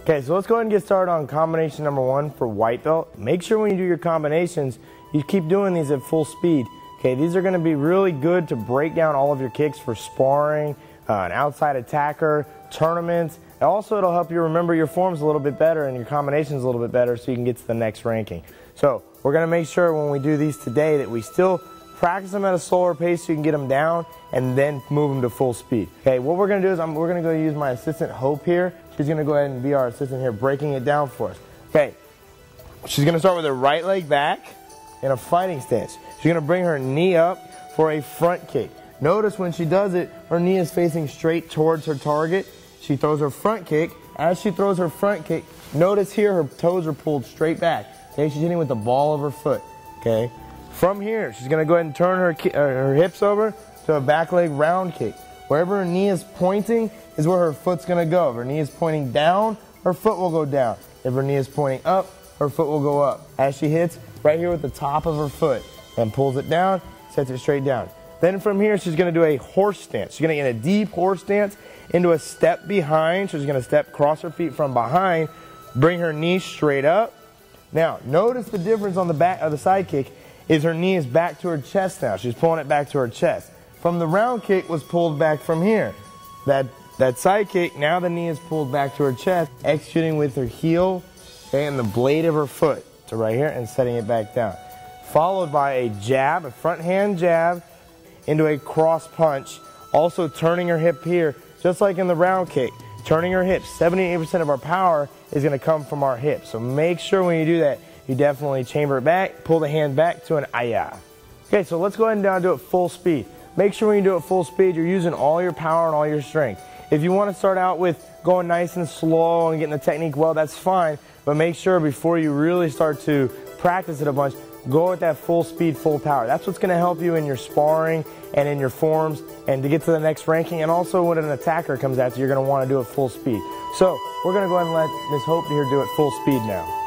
Okay, so let's go ahead and get started on combination number 1 for white belt. Make sure when you do your combinations, you keep doing these at full speed. Okay, these are going to be really good to break down all of your kicks for sparring, an outside attacker, tournaments. And also, it'll help you remember your forms a little bit better and your combinations a little bit better so you can get to the next ranking. So we're going to make sure when we do these today that we still practice them at a slower pace so you can get them down and then move them to full speed. Okay, what we're going to do is we're going to go use my assistant Hope here. She's going to go ahead and be our assistant here, breaking it down for us. Okay, she's going to start with her right leg back in a fighting stance. She's going to bring her knee up for a front kick. Notice when she does it, her knee is facing straight towards her target. She throws her front kick. As she throws her front kick, notice here her toes are pulled straight back. Okay, she's hitting with the ball of her foot. Okay, from here, she's going to go ahead and turn her hips over to a back leg round kick. Wherever her knee is pointing is where her foot's going to go. If her knee is pointing down, her foot will go down. If her knee is pointing up, her foot will go up. As she hits right here with the top of her foot and pulls it down, sets it straight down. Then from here, she's going to do a horse stance. She's going to get a deep horse stance into a step behind. So she's going to step, cross her feet from behind, bring her knee straight up. Now, notice the difference on the back of the side kick is her knee is back to her chest now. She's pulling it back to her chest. From the round kick was pulled back from here. That side kick, now the knee is pulled back to her chest, executing with her heel and the blade of her foot to right here and setting it back down. Followed by a jab, a front hand jab into a cross punch, also turning her hip here, just like in the round kick. Turning her hips, 78% of our power is going to come from our hips. So make sure when you do that, you definitely chamber it back, pull the hand back to an ayah. Okay, so let's go ahead and now do it full speed. Make sure when you do it full speed, you're using all your power and all your strength. If you want to start out with going nice and slow and getting the technique well, that's fine. But make sure before you really start to practice it a bunch, go at that full speed, full power. That's what's going to help you in your sparring and in your forms and to get to the next ranking. And also when an attacker comes at you, you're going to want to do it full speed. So we're going to go ahead and let Ms. Hope here do it full speed now.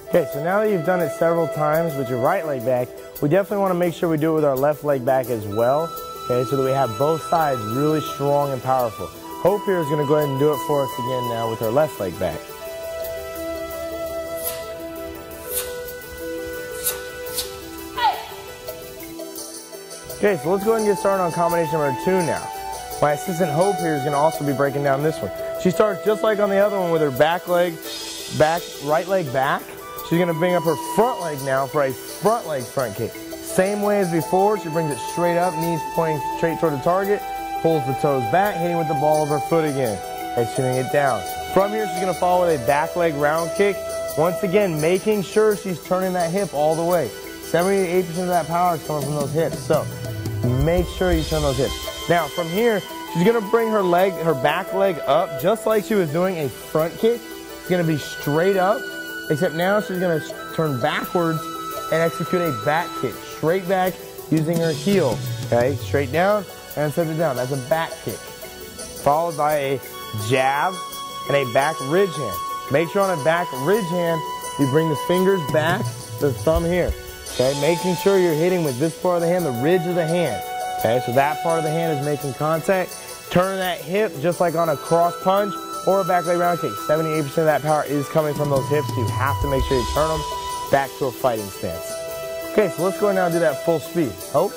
Okay, so now that you've done it several times with your right leg back, we definitely want to make sure we do it with our left leg back as well, okay, so that we have both sides really strong and powerful. Hope here is going to go ahead and do it for us again now with her left leg back. Okay, so let's go ahead and get started on combination number 2 now. My assistant Hope here is going to also be breaking down this one. She starts just like on the other one with her right leg back. She's going to bring up her front leg now for a front leg front kick. Same way as before, she brings it straight up, knees pointing straight toward the target, pulls the toes back, hitting with the ball of her foot again, and shooting it down. From here, she's going to follow with a back leg round kick. Once again, making sure she's turning that hip all the way. 78% of that power is coming from those hips, so make sure you turn those hips. Now, from here, she's going to bring her back leg up, just like she was doing a front kick. It's going to be straight up, except now she's going to turn backwards and execute a back kick. Straight back using her heel. Okay, straight down and set it down. That's a back kick. Followed by a jab and a back ridge hand. Make sure on a back ridge hand, you bring the fingers back, the thumb here. Okay, making sure you're hitting with this part of the hand, the ridge of the hand. Okay, so that part of the hand is making contact. Turn that hip just like on a cross punch or a back leg round kick. 78% of that power is coming from those hips. You have to make sure you turn them back to a fighting stance. Okay, so let's go now and do that full speed. Hope.